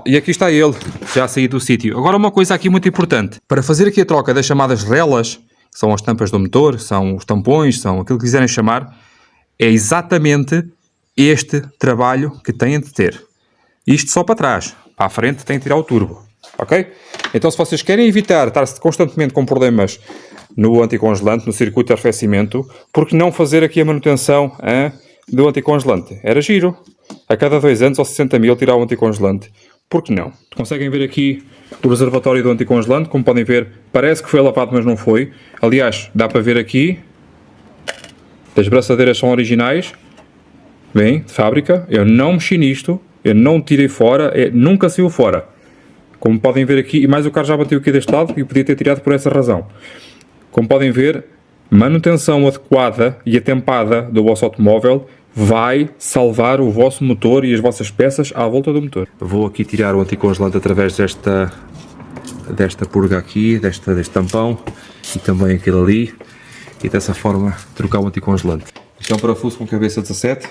E aqui está ele, já saí do sítio. Agora uma coisa aqui muito importante. Para fazer aqui a troca das chamadas relas, que são as tampas do motor, são os tampões, são aquilo que quiserem chamar, é exatamente este trabalho que têm de ter. Isto só para trás. Para a frente tem que tirar o turbo. Ok? Então se vocês querem evitar estar constantemente com problemas no anticongelante, no circuito de arrefecimento, por que não fazer aqui a manutenção do anticongelante? Era giro. A cada 2 anos ou 60 mil tirar o anticongelante. Por que não? Conseguem ver aqui o reservatório do anticongelante. Como podem ver, parece que foi lavado, mas não foi. Aliás, dá para ver aqui. As braçadeiras são originais. Bem, de fábrica. Eu não mexi nisto. Eu não tirei fora. Nunca saiu fora. Como podem ver aqui. E mais o carro já bateu aqui deste lado e podia ter tirado por essa razão. Como podem ver, manutenção adequada e atempada do vosso automóvel vai salvar o vosso motor e as vossas peças à volta do motor. Vou aqui tirar o anticongelante através desta purga aqui, deste tampão e também aquele ali, e dessa forma trocar o anticongelante. Isto é um parafuso com cabeça 17.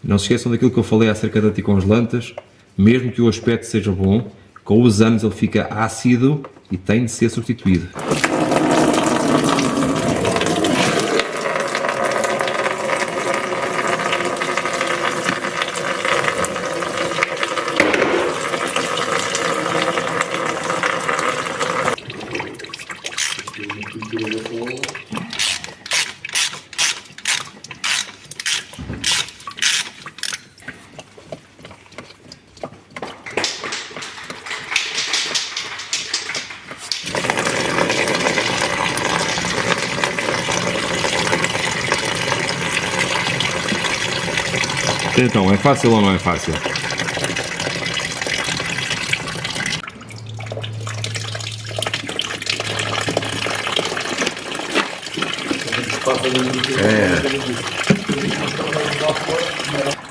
Não se esqueçam daquilo que eu falei acerca de anticongelantes. Mesmo que o aspecto seja bom, com os anos ele fica ácido e tem de ser substituído. Então, é fácil ou não é fácil?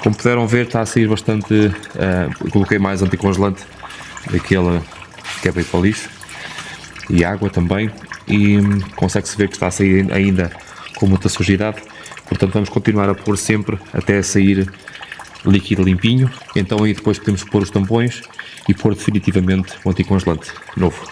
Como puderam ver, está a sair bastante. Coloquei mais anticongelante daquele que é bem para lixo e água também, e consegue-se ver que está a sair ainda com muita sujidade. Portanto, vamos continuar a pôr sempre até sair líquido limpinho. Então aí depois podemos pôr os tampões e pôr definitivamente o anticongelante novo.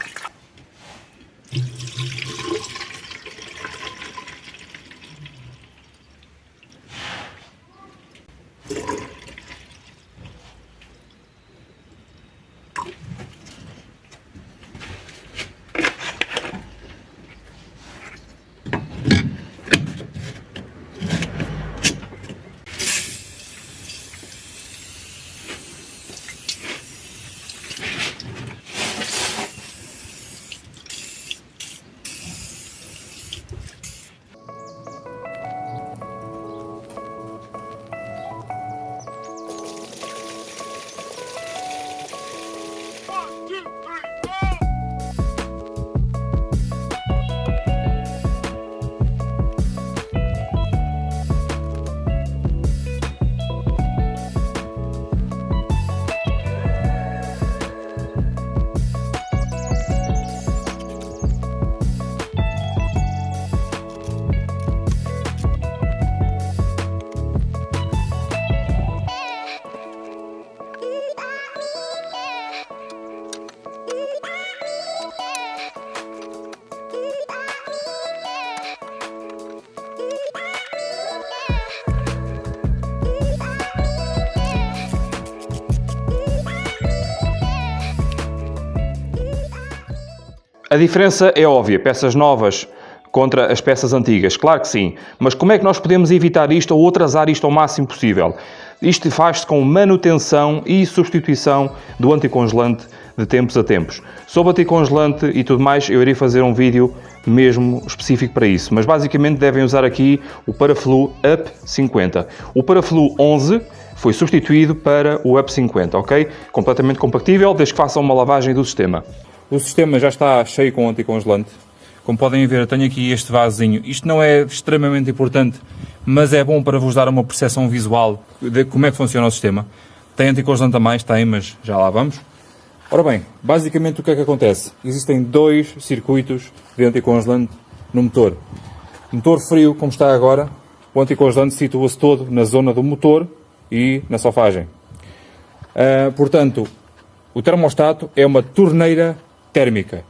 A diferença é óbvia, peças novas contra as peças antigas, claro que sim, mas como é que nós podemos evitar isto ou atrasar isto ao máximo possível? Isto faz-se com manutenção e substituição do anticongelante de tempos a tempos. Sobre anticongelante e tudo mais, eu irei fazer um vídeo mesmo específico para isso, mas basicamente devem usar aqui o Paraflu UP 50. O Paraflu 11 foi substituído para o UP 50, ok? Completamente compatível, desde que façam uma lavagem do sistema. O sistema já está cheio com anticongelante. Como podem ver, eu tenho aqui este vasozinho. Isto não é extremamente importante, mas é bom para vos dar uma percepção visual de como é que funciona o sistema. Tem anticongelante a mais? Tem, mas já lá vamos. Ora bem, basicamente o que é que acontece? Existem 2 circuitos de anticongelante no motor. Motor frio, como está agora, o anticongelante situa-se todo na zona do motor e na solfagem. Portanto, o termostato é uma torneira térmica.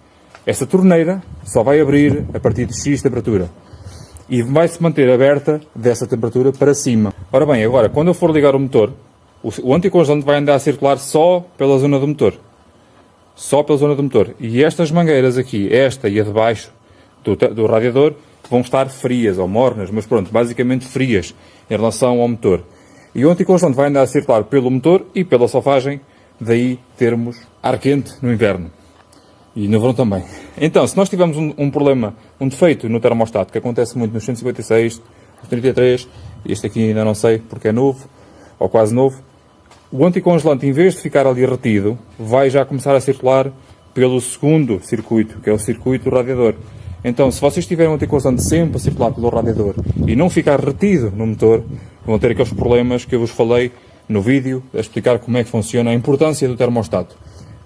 Essa torneira só vai abrir a partir de X temperatura e vai se manter aberta dessa temperatura para cima. Ora bem, agora, quando eu for ligar o motor, o anticongelante vai andar a circular só pela zona do motor. Só pela zona do motor. E estas mangueiras aqui, esta e a de baixo do radiador, vão estar frias ou mornas, mas pronto, basicamente frias em relação ao motor. E o anticongelante vai andar a circular pelo motor e pela solfagem, daí termos ar quente no inverno. E no verão também. Então, se nós tivermos um problema, um defeito no termostato, que acontece muito nos 156, nos 33, este aqui ainda não sei porque é novo, ou quase novo, o anticongelante, em vez de ficar ali retido, vai já começar a circular pelo segundo circuito, que é o circuito do radiador. Então, se vocês tiverem um anticongelante sempre a circular pelo radiador e não ficar retido no motor, vão ter aqueles problemas que eu vos falei no vídeo, a explicar como é que funciona a importância do termostato.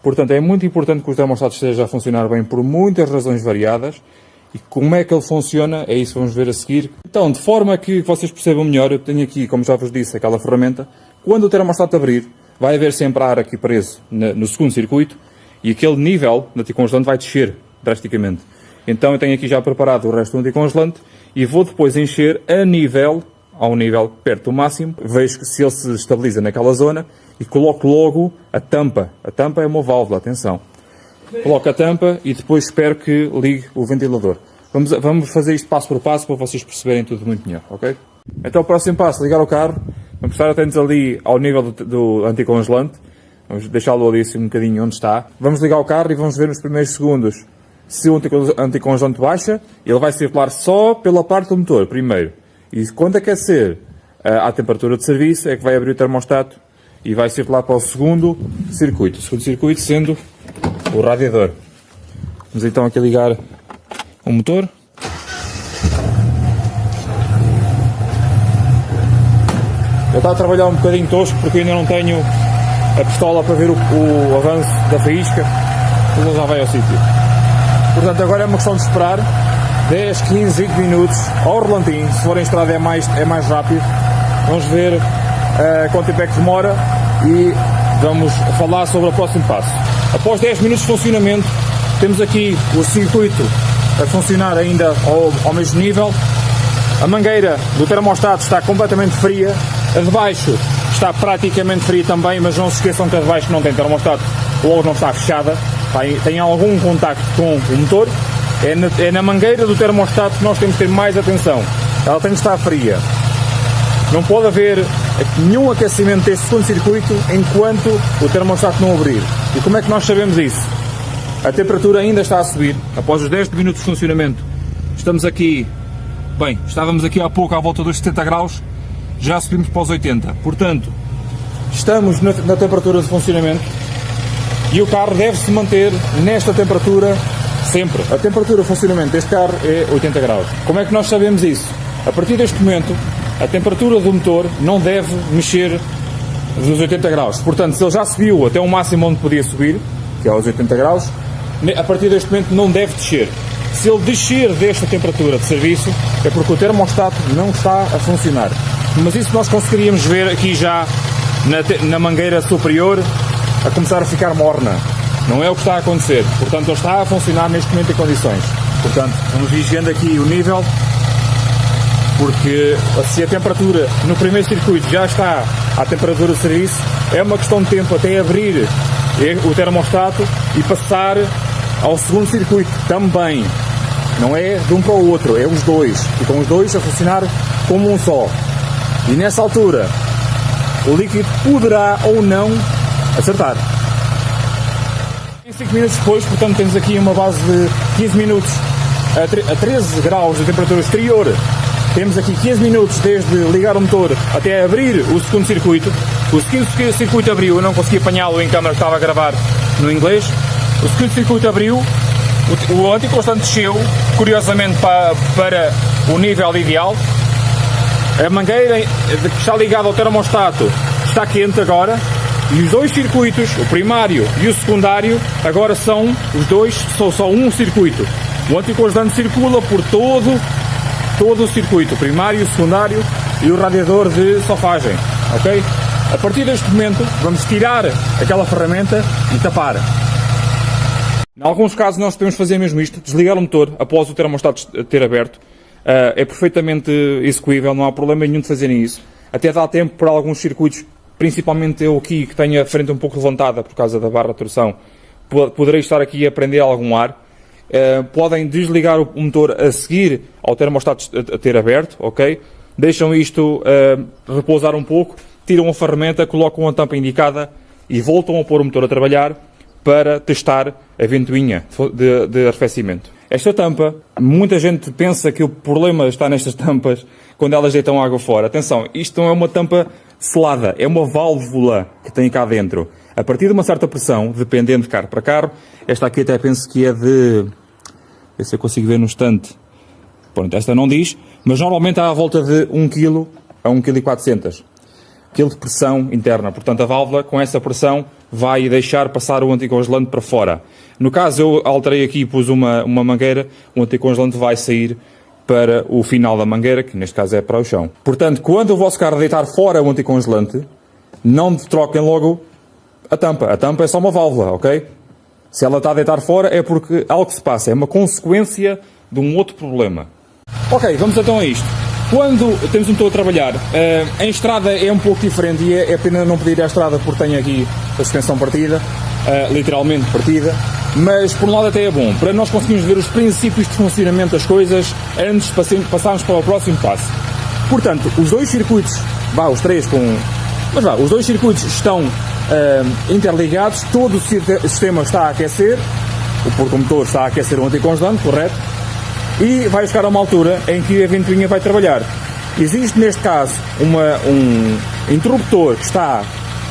Portanto, é muito importante que o termostato esteja a funcionar bem por muitas razões variadas. E como é que ele funciona, é isso que vamos ver a seguir. Então, de forma que vocês percebam melhor, eu tenho aqui, como já vos disse, aquela ferramenta. Quando o termostato abrir, vai haver sempre ar aqui preso no segundo circuito e aquele nível do anticongelante vai descer drasticamente. Então, eu tenho aqui já preparado o resto do anticongelante e vou depois encher ao nível perto do máximo. Vejo que se ele se estabiliza naquela zona e coloco logo a tampa. A tampa é uma válvula, atenção. Coloco a tampa e depois espero que ligue o ventilador. Vamos fazer isto passo por passo para vocês perceberem tudo muito melhor, ok? Então o próximo passo, ligar o carro. Vamos estar atentos ali ao nível do anticongelante. Vamos deixá-lo ali assim um bocadinho onde está. Vamos ligar o carro e vamos ver nos primeiros segundos se o anticongelante baixa. Ele vai circular só pela parte do motor, primeiro. E quando aquecer à temperatura de serviço é que vai abrir o termostato e vai circular para o segundo circuito. O segundo circuito sendo o radiador. Vamos então aqui ligar o motor. Eu estava a trabalhar um bocadinho tosco porque eu ainda não tenho a pistola para ver o avanço da faísca, mas ele já vai ao sítio. Portanto, agora é uma questão de esperar 10, 15, 20 minutos ao relantinho. Se for em estrada é mais rápido. Vamos ver quanto tempo é que demora e vamos falar sobre o próximo passo. Após 10 minutos de funcionamento, temos aqui o circuito a funcionar ainda ao mesmo nível. A mangueira do termostato está completamente fria. A de baixo está praticamente fria também, mas não se esqueçam que a de baixo não tem termostato, logo não está fechada. Tem algum contacto com o motor. É na mangueira do termostato que nós temos que ter mais atenção. Ela tem que estar fria. Não pode haver nenhum aquecimento deste segundo circuito enquanto o termostato não abrir. E como é que nós sabemos isso? A temperatura ainda está a subir. Após os 10 minutos de funcionamento, estávamos aqui há pouco à volta dos 70 graus, já subimos para os 80. Portanto, estamos na temperatura de funcionamento e o carro deve se manter nesta temperatura sempre. A temperatura de funcionamento deste carro é 80 graus. Como é que nós sabemos isso? A partir deste momento, a temperatura do motor não deve mexer dos 80 graus. Portanto, se ele já subiu até o máximo onde podia subir, que é aos 80 graus, a partir deste momento não deve descer. Se ele descer desta temperatura de serviço, é porque o termostato não está a funcionar. Mas isso nós conseguiríamos ver aqui já na mangueira superior a começar a ficar morna. Não é o que está a acontecer. Portanto, ele está a funcionar neste momento em condições. Portanto, vamos vigiando aqui o nível, porque se a temperatura no primeiro circuito já está à temperatura de serviço, é uma questão de tempo até abrir o termostato e passar ao segundo circuito também. Não é de um para o outro, é os dois. Ficam os dois a funcionar como um só. E nessa altura, o líquido poderá ou não acertar. 5 minutos depois, portanto, temos aqui uma base de 15 minutos a 13 graus de temperatura exterior. Temos aqui 15 minutos desde ligar o motor até abrir o segundo circuito. O segundo circuito abriu, eu não consegui apanhá-lo em câmera, estava a gravar no inglês. O segundo circuito abriu, o anticongelante desceu, curiosamente para o nível ideal. A mangueira que está ligada ao termostato está quente agora. E os dois circuitos, o primário e o secundário, agora são os dois, são só um circuito. O anticongelante circula por todo todo o circuito primário, secundário e o radiador de sofagem, ok? A partir deste momento vamos tirar aquela ferramenta e tapar. Em alguns casos nós podemos fazer mesmo isto, desligar o motor após o termostato ter aberto. É perfeitamente execuível, não há problema nenhum de fazerem isso. Até dá tempo para alguns circuitos, principalmente eu aqui que tenho a frente um pouco levantada por causa da barra de torção, poderei estar aqui a prender algum ar. Podem desligar o motor a seguir ao termostato a ter aberto, ok? Deixam isto repousar um pouco, tiram a ferramenta, colocam a tampa indicada e voltam a pôr o motor a trabalhar para testar a ventoinha de arrefecimento. Esta tampa, muita gente pensa que o problema está nestas tampas quando elas deitam água fora. Atenção, isto não é uma tampa selada, é uma válvula que tem cá dentro. A partir de uma certa pressão, dependendo de carro para carro, esta aqui até penso que é de... ver se eu consigo ver no estante. Pronto, esta não diz, mas normalmente há à volta de 1 kg a 1,4 kg de pressão interna. Portanto, a válvula, com essa pressão, vai deixar passar o anticongelante para fora. No caso, eu alterei aqui e pus uma mangueira, o anticongelante vai sair para o final da mangueira, que neste caso é para o chão. Portanto, quando o vosso carro deitar fora o anticongelante, não troquem logo a tampa. A tampa é só uma válvula, ok? Se ela está a deitar fora é porque algo se passa, é uma consequência de um outro problema. Ok, vamos então a isto. Quando temos um motor a trabalhar, em estrada é um pouco diferente e é pena não pedir à estrada porque tenho aqui a suspensão partida, literalmente partida, mas por um lado até é bom, para nós conseguirmos ver os princípios de funcionamento das coisas antes de passarmos para o próximo passo. Portanto, os dois circuitos, os dois circuitos estão interligados, todo o sistema está a aquecer, porque o motor está a aquecer o anticongelante, correto? E vai chegar a uma altura em que a ventoinha vai trabalhar. Existe neste caso um interruptor que está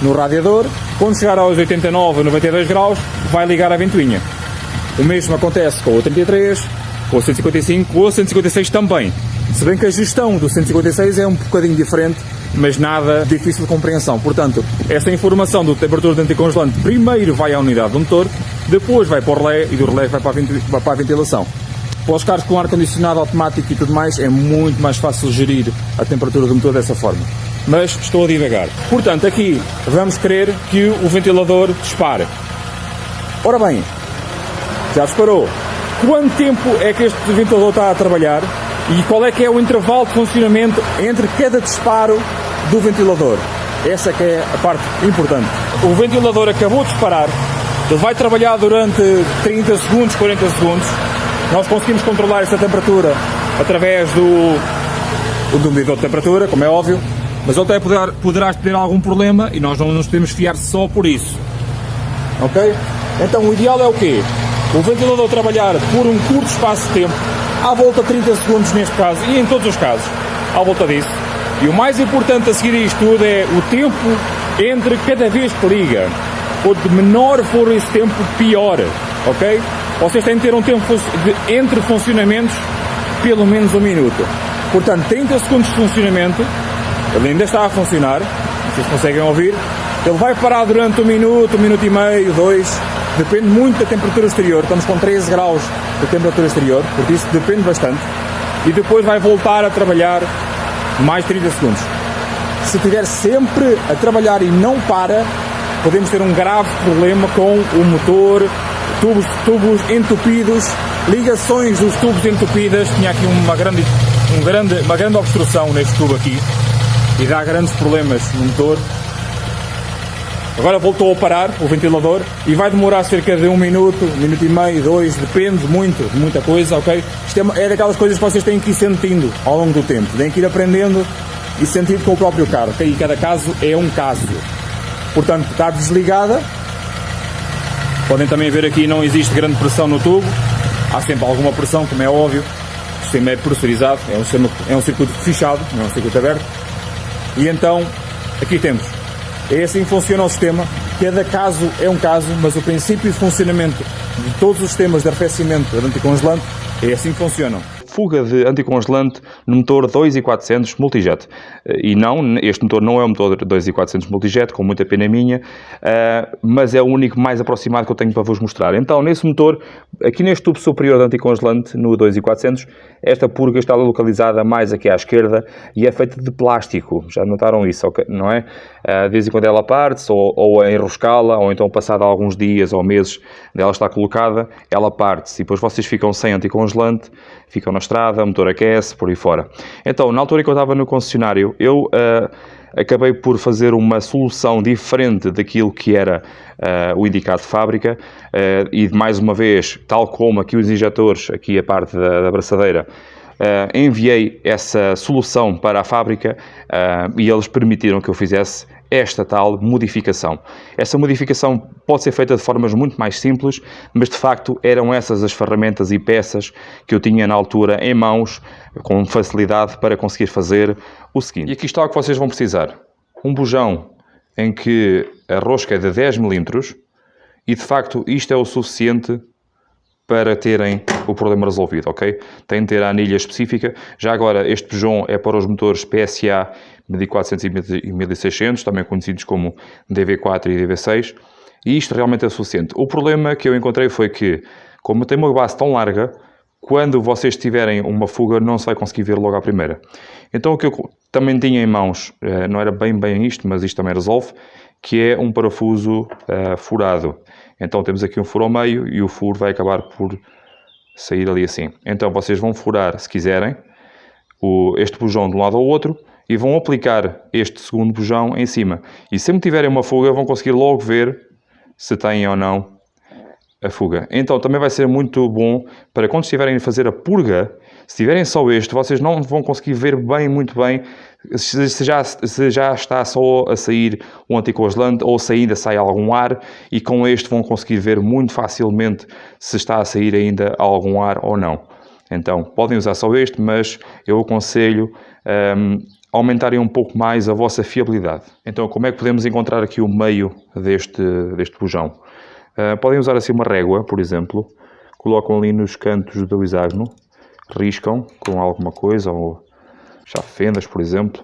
no radiador, quando chegar aos 89 ou 92 graus vai ligar a ventoinha. O mesmo acontece com o 33, com o 155, com o 156 também. Se bem que a gestão do 156 é um bocadinho diferente, mas nada difícil de compreensão. Portanto, esta informação do temperatura de anticongelante primeiro vai à unidade do motor, depois vai para o relé e do relé vai para a ventilação. Para os carros com ar-condicionado automático e tudo mais, é muito mais fácil gerir a temperatura do motor dessa forma. Mas estou a divagar. Portanto, aqui vamos querer que o ventilador dispare. Ora bem, já disparou. Quanto tempo é que este ventilador está a trabalhar e qual é que é o intervalo de funcionamento entre cada disparo do ventilador? Essa que é a parte importante. O ventilador acabou de disparar, ele vai trabalhar durante 30 segundos, 40 segundos. Nós conseguimos controlar esta temperatura através do medidor de temperatura, como é óbvio, mas ele até poderá ter algum problema e nós não nos podemos fiar só por isso. Ok? Então o ideal é o quê? O ventilador trabalhar por um curto espaço de tempo, à volta de 30 segundos neste caso, e em todos os casos, à volta disso. E o mais importante a seguir isto tudo é o tempo entre cada vez que liga. Quanto menor for esse tempo, pior. Ok? Vocês têm de ter um tempo entre funcionamentos pelo menos 1 minuto. Portanto, 30 segundos de funcionamento, ele ainda está a funcionar, vocês conseguem ouvir, ele vai parar durante 1 minuto, 1 minuto e meio, 2, depende muito da temperatura exterior, estamos com 13 graus de temperatura exterior, porque isso depende bastante, e depois vai voltar a trabalhar mais 30 segundos. Se estiver sempre a trabalhar e não para, podemos ter um grave problema com o motor, tubos entupidos, ligações dos tubos entupidas. Tinha aqui uma grande obstrução neste tubo aqui e dá grandes problemas no motor. Agora voltou a parar o ventilador e vai demorar cerca de 1 minuto, 1 minuto e meio, 2, depende muito de muita coisa, ok? Isto é daquelas coisas que vocês têm que ir sentindo ao longo do tempo, têm que ir aprendendo e sentindo com o próprio carro, ok? E cada caso é um caso. Portanto, está desligada. Podem também ver aqui, não existe grande pressão no tubo, há sempre alguma pressão, como é óbvio. O sistema é pressurizado, é um circuito fechado, não é um circuito aberto. E então, aqui temos. É assim que funciona o sistema, cada caso é um caso, mas o princípio de funcionamento de todos os sistemas de arrefecimento de anticongelante é assim que funcionam. fuga de anticongelante no motor 2400 Multijet. E não, este motor não é um motor 2400 Multijet, com muita pena minha, mas é o único mais aproximado que eu tenho para vos mostrar. Então, nesse motor, aqui neste tubo superior de anticongelante, no 2400, esta purga está localizada mais aqui à esquerda e é feita de plástico. Já notaram isso, não é? De vez em quando ela parte-se, ou a enroscá-la, ou então passado alguns dias ou meses dela estar colocada, ela parte-se. E depois vocês ficam sem anticongelante, ficam na estrada, o motor aquece, por aí fora. Então, na altura que eu estava no concessionário, eu acabei por fazer uma solução diferente daquilo que era o indicado de fábrica e, mais uma vez, tal como aqui os injetores, aqui a parte da abraçadeira, enviei essa solução para a fábrica e eles permitiram que eu fizesse esta tal modificação. Essa modificação pode ser feita de formas muito mais simples, mas de facto eram essas as ferramentas e peças que eu tinha na altura em mãos, com facilidade para conseguir fazer o seguinte. E aqui está o que vocês vão precisar. Um bujão em que a rosca é de 10 mm e de facto isto é o suficiente para terem o problema resolvido, ok? Tem de ter a anilha específica. Já agora, este bujão é para os motores PSA 1400 e 1600, também conhecidos como DV4 e DV6, e isto realmente é suficiente. O problema que eu encontrei foi que, como tem uma base tão larga, quando vocês tiverem uma fuga, não se vai conseguir ver logo à primeira. Então, o que eu também tinha em mãos, não era bem isto, mas isto também resolve, que é um parafuso furado. Então temos aqui um furo ao meio e o furo vai acabar por sair ali assim. Então vocês vão furar, se quiserem, este bujão de um lado ao outro e vão aplicar este segundo bujão em cima. E sempre tiverem uma fuga, vão conseguir logo ver se têm ou não a fuga. Então também vai ser muito bom para quando estiverem a fazer a purga, se tiverem só este, vocês não vão conseguir ver muito bem se já está só a sair um anticongelante ou se ainda sai algum ar, e com este vão conseguir ver muito facilmente se está a sair ainda algum ar ou não. Então podem usar só este, mas eu aconselho aumentarem um pouco mais a vossa fiabilidade. Então como é que podemos encontrar aqui o meio deste bujão? Podem usar assim uma régua, por exemplo, colocam ali nos cantos do hexágono, riscam com alguma coisa, ou fendas, por exemplo,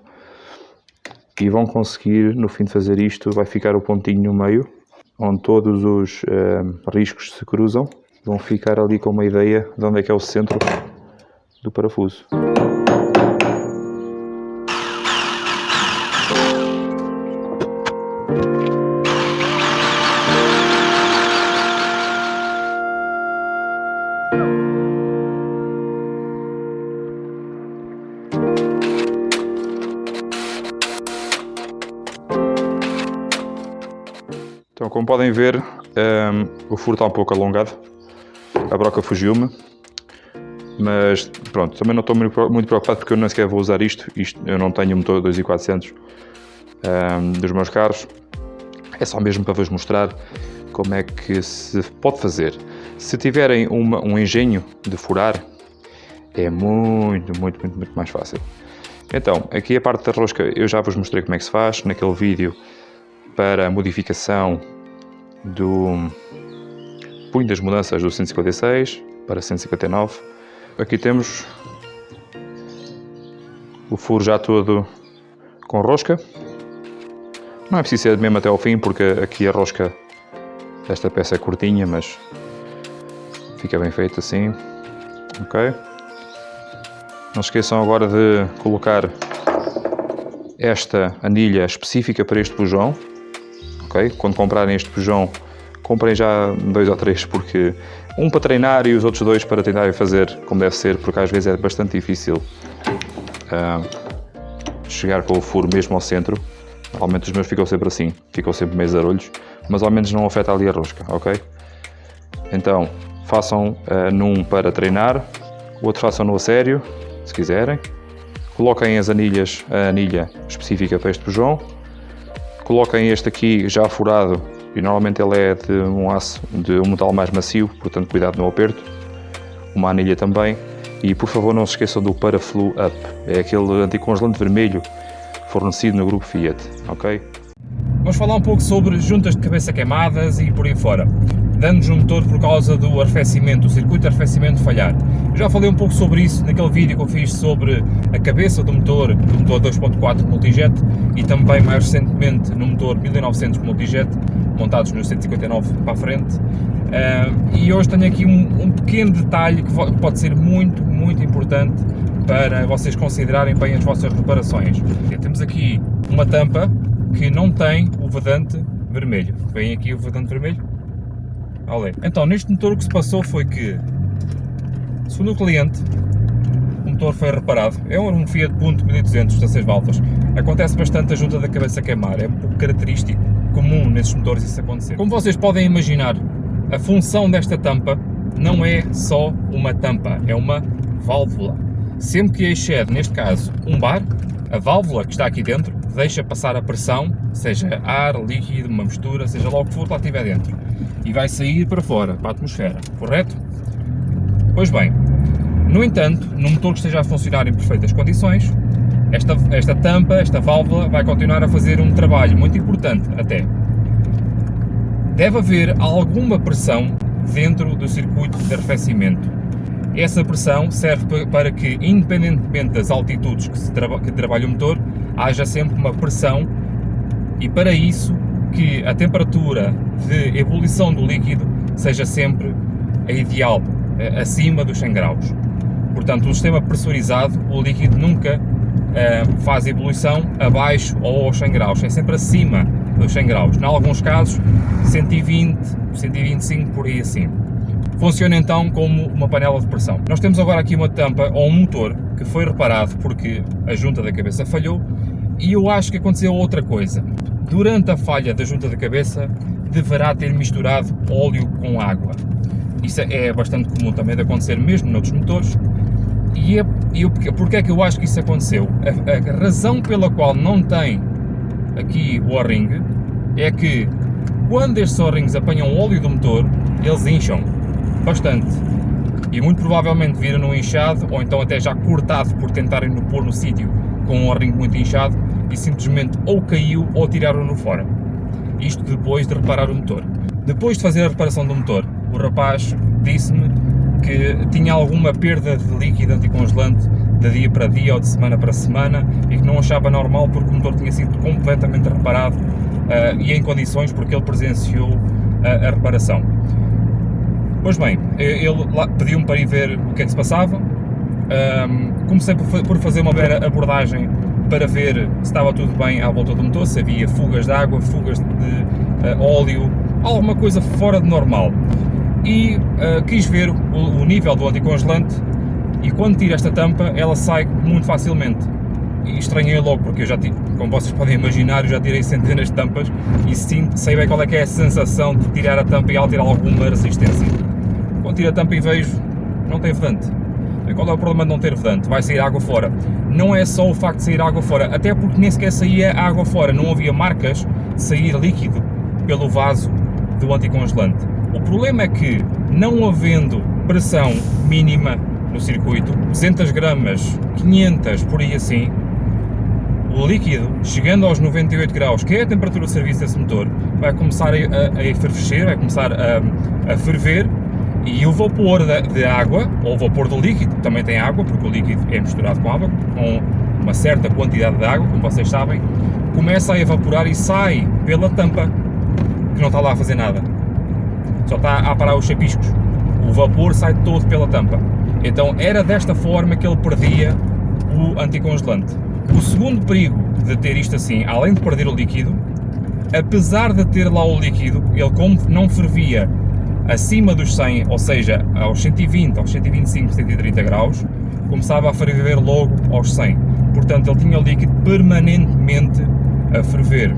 e vão conseguir, no fim de fazer isto, vai ficar o pontinho no meio, onde todos os riscos se cruzam, vão ficar ali com uma ideia de onde é que é o centro do parafuso. Então, como podem ver, o furo está um pouco alongado, a broca fugiu-me, mas pronto, também não estou muito preocupado porque eu nem sequer vou usar isto, eu não tenho motor 2400 dos meus carros, é só mesmo para vos mostrar como é que se pode fazer. Se tiverem um engenho de furar, é muito mais fácil. Então, aqui a parte da rosca eu já vos mostrei como é que se faz naquele vídeo para a modificação do punho das mudanças do 156 para 159. Aqui temos o furo já todo com rosca. Não é preciso ser mesmo até ao fim, porque aqui a rosca desta peça é curtinha, mas fica bem feito assim. Ok. Não se esqueçam agora de colocar esta anilha específica para este bujão. Okay? Quando comprarem este bujão, comprem já 2 ou 3, porque um para treinar e os outros 2 para tentarem fazer como deve ser, porque às vezes é bastante difícil chegar com o furo mesmo ao centro. Normalmente os meus ficam sempre assim, ficam sempre meio zarolhos, mas ao menos não afeta ali a rosca, ok? Então, façam num para treinar, o outro façam-no a sério, se quiserem. Coloquem a anilha específica para este bujão. Coloquem este aqui já furado, e normalmente ele é de um aço, de um metal mais macio, portanto cuidado no aperto. Uma anilha também. E por favor não se esqueçam do Paraflu Up, é aquele anticongelante vermelho fornecido no grupo Fiat, ok? Vamos falar um pouco sobre juntas de cabeça queimadas e por aí fora. danos no motor por causa do arrefecimento, do circuito de arrefecimento falhar. Eu já falei um pouco sobre isso naquele vídeo que eu fiz sobre a cabeça do motor 2.4 Multijet e também mais recentemente no motor 1900 Multijet, montados no 159 para a frente. E hoje tenho aqui um pequeno detalhe que pode ser muito importante para vocês considerarem bem as vossas reparações. Temos aqui uma tampa que não tem o vedante vermelho. Vem aqui o vedante vermelho. Olha. Então, neste motor o que se passou foi que, segundo o cliente, o motor foi reparado. É um Fiat Punto 1200, 16 válvulas. Acontece bastante a junta da cabeça queimar. É um pouco característico, comum nesses motores isso acontecer. Como vocês podem imaginar, a função desta tampa não é só uma tampa, é uma válvula. Sempre que excede, neste caso, um bar, a válvula que está aqui dentro deixa passar a pressão, seja ar, líquido, uma mistura, seja lá o que for que lá estiver dentro, e vai sair para fora, para a atmosfera, correto? Pois bem, no entanto, num motor que esteja a funcionar em perfeitas condições, esta tampa, esta válvula, vai continuar a fazer um trabalho muito importante até. Deve haver alguma pressão dentro do circuito de arrefecimento. Essa pressão serve para que, independentemente das altitudes que trabalha o motor, haja sempre uma pressão, e para isso que a temperatura de ebulição do líquido seja sempre a ideal, acima dos 100 graus. Portanto, um sistema pressurizado, o líquido nunca faz ebulição abaixo ou aos 100 graus, é sempre acima dos 100 graus. Em alguns casos, 120, 125, por aí assim. Funciona então como uma panela de pressão. Nós temos agora aqui uma tampa ou um motor que foi reparado porque a junta da cabeça falhou, e eu acho que aconteceu outra coisa. Durante a falha da junta da cabeça, deverá ter misturado óleo com água. Isso é bastante comum também de acontecer mesmo noutros motores. Porque é que eu acho que isso aconteceu? A razão pela qual não tem aqui o O-ring é que quando estes O-rings apanham o óleo do motor, eles incham bastante. E muito provavelmente viram no inchado, ou então até já cortado por tentarem no pôr no sítio com um O-ring muito inchado, e simplesmente ou caiu ou tiraram-no fora. Isto depois de reparar o motor. Depois de fazer a reparação do motor, o rapaz disse-me que tinha alguma perda de líquido anticongelante de dia para dia ou de semana para semana, e que não achava normal porque o motor tinha sido completamente reparado e em condições, porque ele presenciou a reparação. Pois bem, ele pediu-me para ir ver o que é que se passava. Comecei por fazer uma breve abordagem para ver se estava tudo bem à volta do motor, se havia fugas de água, fugas de óleo, alguma coisa fora de normal. E quis ver o nível do anticongelante, e quando tiro esta tampa, ela sai muito facilmente. E estranhei logo, porque eu já tive, como vocês podem imaginar, eu já tirei centenas de tampas e sei bem qual é que é a sensação de tirar a tampa e ela ter alguma resistência. Quando tiro a tampa e vejo, não tem vedante. E qual é o problema de não ter vedante? Vai sair água fora. Não é só o facto de sair água fora, até porque nem sequer saía água fora, não havia marcas de sair líquido pelo vaso do anticongelante. O problema é que, não havendo pressão mínima no circuito, 200 gramas, 500, por aí assim, o líquido, chegando aos 98 graus, que é a temperatura de serviço desse motor, vai começar a efervescer, vai começar a ferver, e o vapor de água, ou o vapor do líquido, também tem água, porque o líquido é misturado com água, com uma certa quantidade de água, como vocês sabem, começa a evaporar e sai pela tampa, que não está lá a fazer nada, só está a parar os chapiscos. O vapor sai todo pela tampa. Então era desta forma que ele perdia o anticongelante. O segundo perigo de ter isto assim, além de perder o líquido, apesar de ter lá o líquido, ele como não fervia acima dos 100, ou seja, aos 120, aos 125, 130 graus, começava a ferver logo aos 100. Portanto, ele tinha o líquido permanentemente a ferver.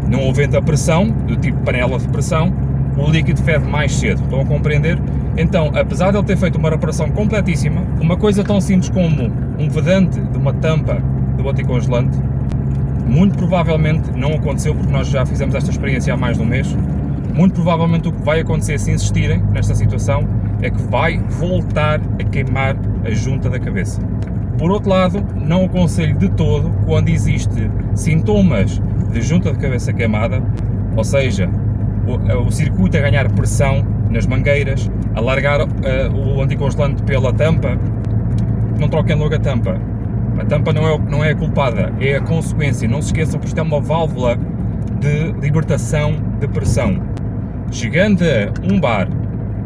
Não havendo a pressão, do tipo panela de pressão, o líquido ferve mais cedo. Estão a compreender? Então, apesar de ele ter feito uma reparação completíssima, uma coisa tão simples como um vedante de uma tampa do anticongelante, muito provavelmente não aconteceu, porque nós já fizemos esta experiência há mais de um mês. Muito provavelmente o que vai acontecer se insistirem nesta situação é que vai voltar a queimar a junta da cabeça. Por outro lado, não aconselho de todo, quando existe sintomas de junta de cabeça queimada, ou seja, o circuito a ganhar pressão, nas mangueiras, a largar o anticongelante pela tampa, não troquem logo a tampa. A tampa não é a culpada, é a consequência. Não se esqueçam que isto é uma válvula de libertação de pressão. Chegando a 1 bar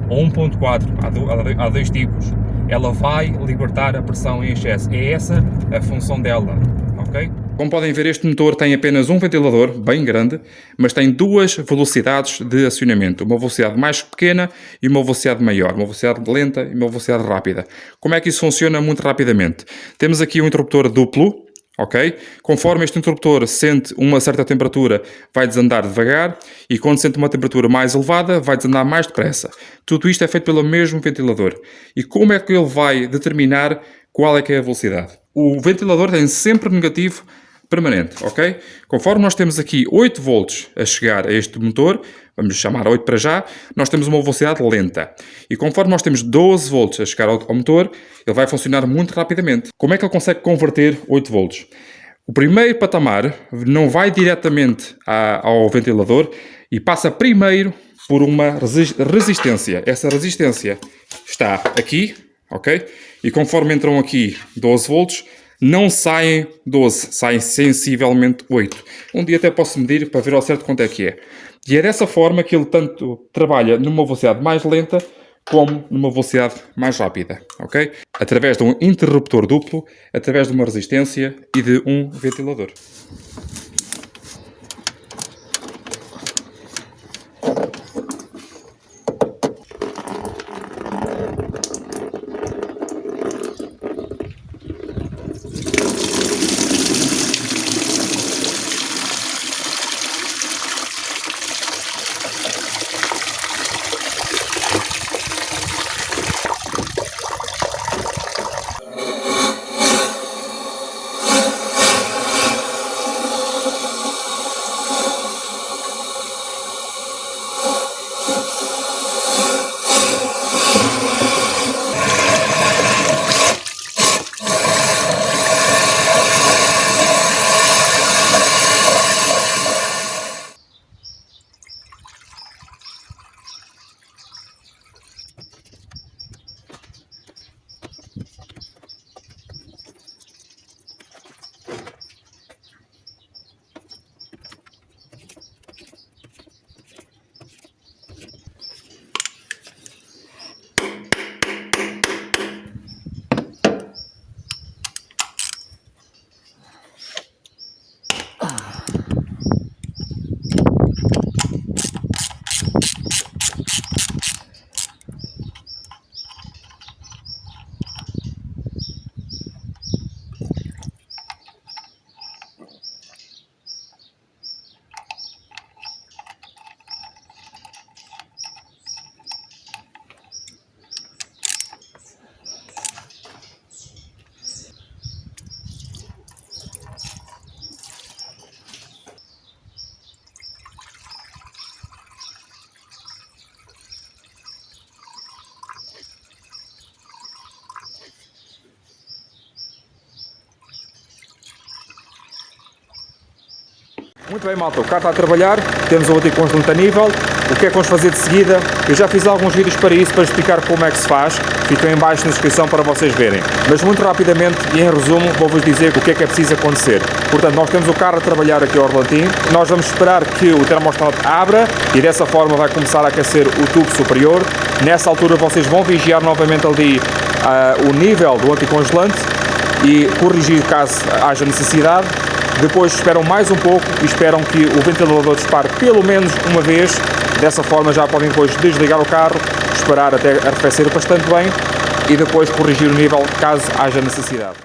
ou 1.4, há dois tipos, ela vai libertar a pressão em excesso. É essa a função dela, ok? Como podem ver, este motor tem apenas um ventilador, bem grande, mas tem duas velocidades de acionamento. Uma velocidade mais pequena e uma velocidade maior. Uma velocidade lenta e uma velocidade rápida. Como é que isso funciona? Muito rapidamente. Temos aqui um interruptor duplo, ok? Conforme este interruptor sente uma certa temperatura, vai desandar devagar, e quando sente uma temperatura mais elevada, vai desandar mais depressa. Tudo isto é feito pelo mesmo ventilador. E como é que ele vai determinar qual é que é a velocidade? O ventilador tem sempre negativo permanente, ok? Conforme nós temos aqui 8 volts a chegar a este motor, vamos chamar 8 para já, nós temos uma velocidade lenta. E conforme nós temos 12 volts a chegar ao motor, ele vai funcionar muito rapidamente. Como é que ele consegue converter 8 volts? O primeiro patamar não vai diretamente ao ventilador e passa primeiro por uma resistência. Essa resistência está aqui, ok? E conforme entram aqui 12 volts, não saem 12, saem sensivelmente 8. Um dia até posso medir para ver ao certo quanto é que é. E é dessa forma que ele tanto trabalha numa velocidade mais lenta como numa velocidade mais rápida, ok? Através de um interruptor duplo, através de uma resistência e de um ventilador. Muito bem, malta, o carro está a trabalhar, temos o anticongelante a nível. O que é que vamos fazer de seguida? Eu já fiz alguns vídeos para isso, para explicar como é que se faz. Ficam em baixo na descrição para vocês verem. Mas muito rapidamente e em resumo vou-vos dizer o que é preciso acontecer. Portanto, nós temos o carro a trabalhar aqui ao relantinho. Nós vamos esperar que o termostato abra e dessa forma vai começar a aquecer o tubo superior. Nessa altura vocês vão vigiar novamente ali o nível do anticongelante e corrigir caso haja necessidade. Depois esperam mais um pouco e esperam que o ventilador dispare pelo menos uma vez. Dessa forma já podem depois desligar o carro, esperar até arrefecer bastante bem e depois corrigir o nível caso haja necessidade.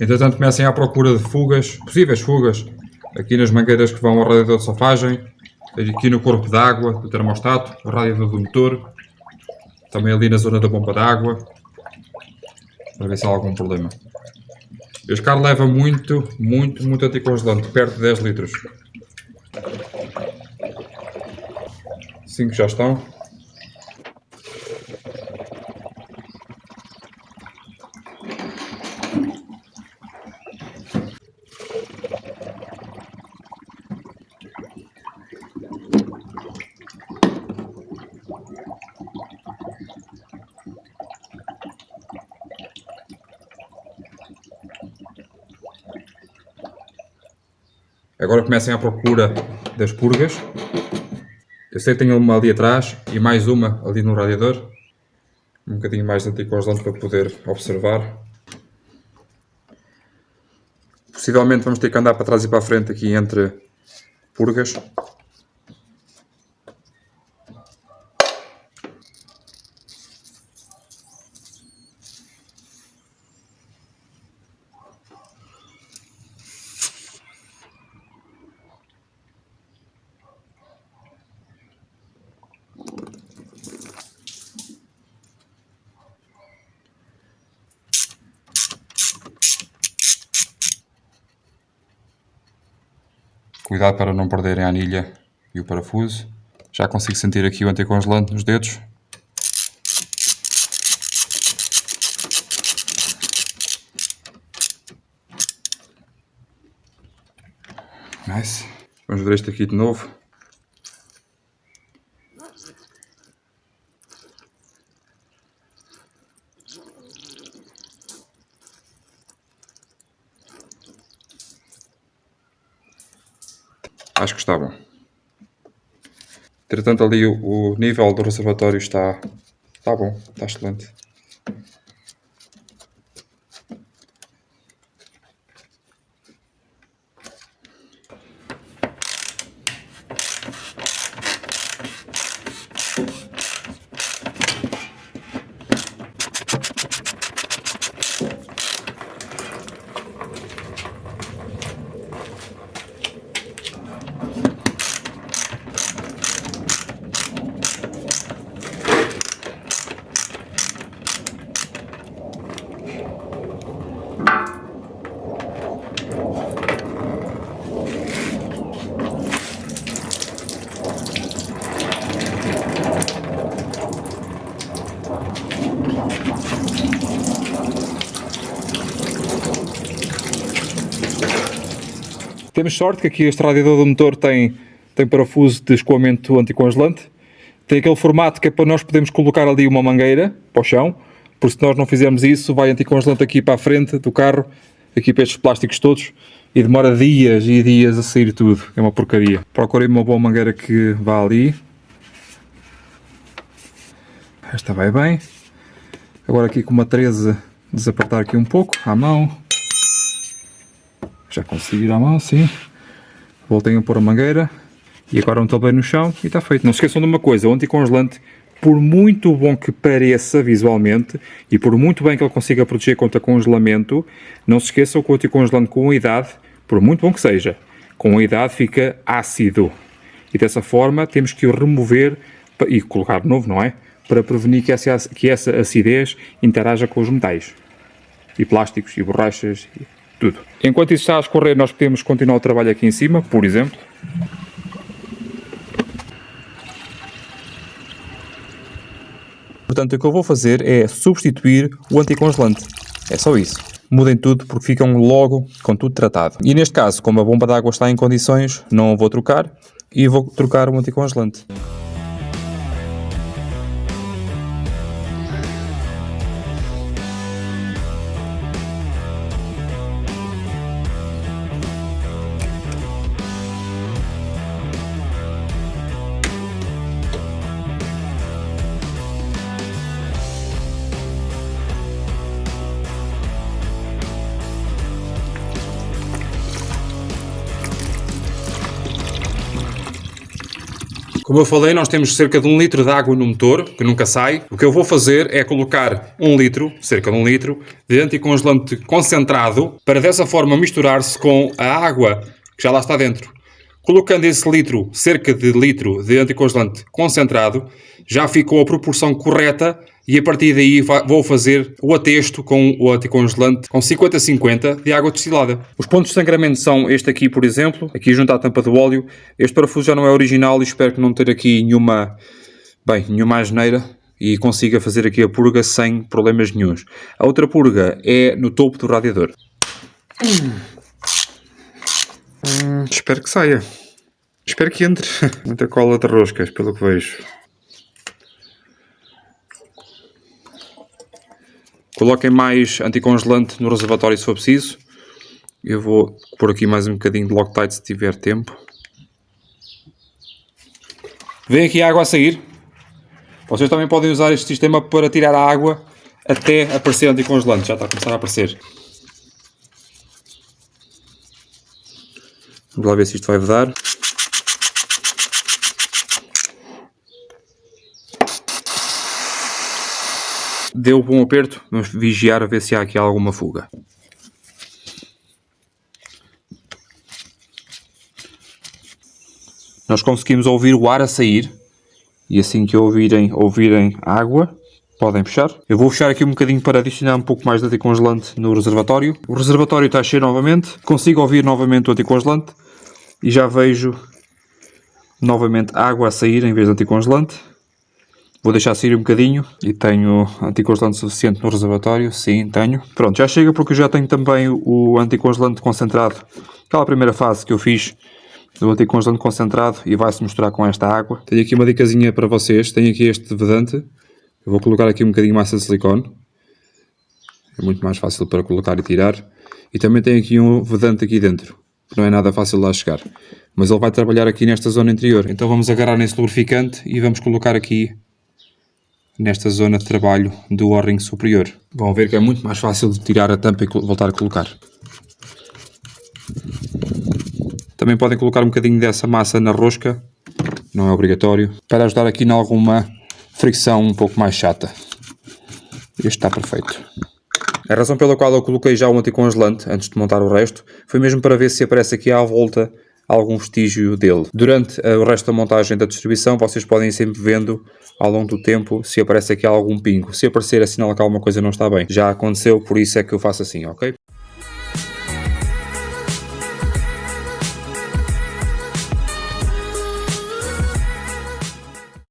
Entretanto, comecem à procura de fugas, possíveis fugas, aqui nas mangueiras que vão ao radiador de safagem, aqui no corpo d'água do termostato, o radiador do motor, também ali na zona da bomba d'água. para ver se há algum problema. Este carro leva muito anticongelante, perto de 10 litros. 5 já estão. Agora comecem à procura das purgas. Eu sei que tenho uma ali atrás e mais uma ali no radiador. Um bocadinho mais de anticongelante para poder observar. Possivelmente vamos ter que andar para trás e para a frente aqui entre purgas. Cuidado para não perderem a anilha e o parafuso. Já consigo sentir aqui o anticongelante nos dedos. Nice. Vamos ver este aqui de novo. Acho que está bom. Entretanto, ali o nível do reservatório está bom, está excelente. Temos sorte que aqui este radiador do motor tem parafuso de escoamento anticongelante. Tem aquele formato que é para nós podermos colocar ali uma mangueira para o chão, porque se nós não fizermos isso, vai anticongelante aqui para a frente do carro, aqui para estes plásticos todos, e demora dias e dias a sair tudo. É uma porcaria. Procurei uma boa mangueira que vá ali. Esta vai bem. Agora aqui com uma 13, desapertar aqui um pouco, à mão. Já consegui ir à mão, sim. Voltei a pôr a mangueira. E agora um tabuleiro no chão e está feito. Não se esqueçam de uma coisa, o anticongelante, por muito bom que pareça visualmente, e por muito bem que ele consiga proteger contra congelamento, não se esqueçam que o anticongelante com a idade, por muito bom que seja, com a idade fica ácido. E dessa forma temos que o remover e colocar de novo, não é? Para prevenir que essa acidez interaja com os metais. E plásticos, e borrachas, e tudo. Enquanto isso está a escorrer, nós podemos continuar o trabalho aqui em cima, por exemplo. Portanto, o que eu vou fazer é substituir o anticongelante. É só isso. Mudem tudo porque ficam logo com tudo tratado. E neste caso, como a bomba de água está em condições, não vou trocar e vou trocar o anticongelante. Como eu falei, nós temos cerca de 1 litro de água no motor, que nunca sai. O que eu vou fazer é colocar 1 litro, cerca de 1 litro, de anticongelante concentrado, para dessa forma misturar-se com a água que já lá está dentro. Colocando esse litro, cerca de litro de anticongelante concentrado, já ficou a proporção correta e a partir daí vou fazer o atesto com o anticongelante com 50-50 de água destilada. Os pontos de sangramento são este aqui, por exemplo, aqui junto à tampa do óleo. Este parafuso já não é original e espero que não ter aqui nenhuma asneira e consiga fazer aqui a purga sem problemas nenhuns. A outra purga é no topo do radiador. Espero que saia. Espero que entre. Muita cola de roscas, pelo que vejo. Coloquem mais anticongelante no reservatório se for preciso. Eu vou pôr aqui mais um bocadinho de Loctite se tiver tempo. Vem aqui a água a sair. Vocês também podem usar este sistema para tirar a água até aparecer anticongelante. Já está a começar a aparecer. Vamos lá ver se isto vai vedar. Deu um bom aperto, vamos vigiar a ver se há aqui alguma fuga. Nós conseguimos ouvir o ar a sair e assim que ouvirem água, podem fechar. Eu vou fechar aqui um bocadinho para adicionar um pouco mais de anticongelante no reservatório. O reservatório está cheio novamente, consigo ouvir novamente o anticongelante e já vejo novamente água a sair em vez de anticongelante. Vou deixar sair um bocadinho e tenho anticongelante suficiente no reservatório. Sim, tenho. Pronto, já chega porque eu já tenho também o anticongelante concentrado. Aquela primeira fase que eu fiz do anticongelante concentrado e vai-se misturar com esta água. Tenho aqui uma dicasinha para vocês. Tenho aqui este vedante. Eu vou colocar aqui um bocadinho de massa de silicone. É muito mais fácil para colocar e tirar. E também tenho aqui um vedante aqui dentro. Que não é nada fácil de lá chegar. Mas ele vai trabalhar aqui nesta zona interior. Então vamos agarrar nesse lubrificante e vamos colocar aqui nesta zona de trabalho do O-ring superior. Vão ver que é muito mais fácil de tirar a tampa e voltar a colocar. Também podem colocar um bocadinho dessa massa na rosca, não é obrigatório, para ajudar aqui em alguma fricção um pouco mais chata. Este está perfeito. A razão pela qual eu coloquei já o anticongelante antes de montar o resto foi mesmo para ver se aparece aqui à volta algum vestígio dele. Durante o resto da montagem da distribuição, vocês podem ir sempre vendo ao longo do tempo se aparece aqui algum pingo. Se aparecer, é sinal que alguma coisa não está bem. Já aconteceu, por isso é que eu faço assim, ok?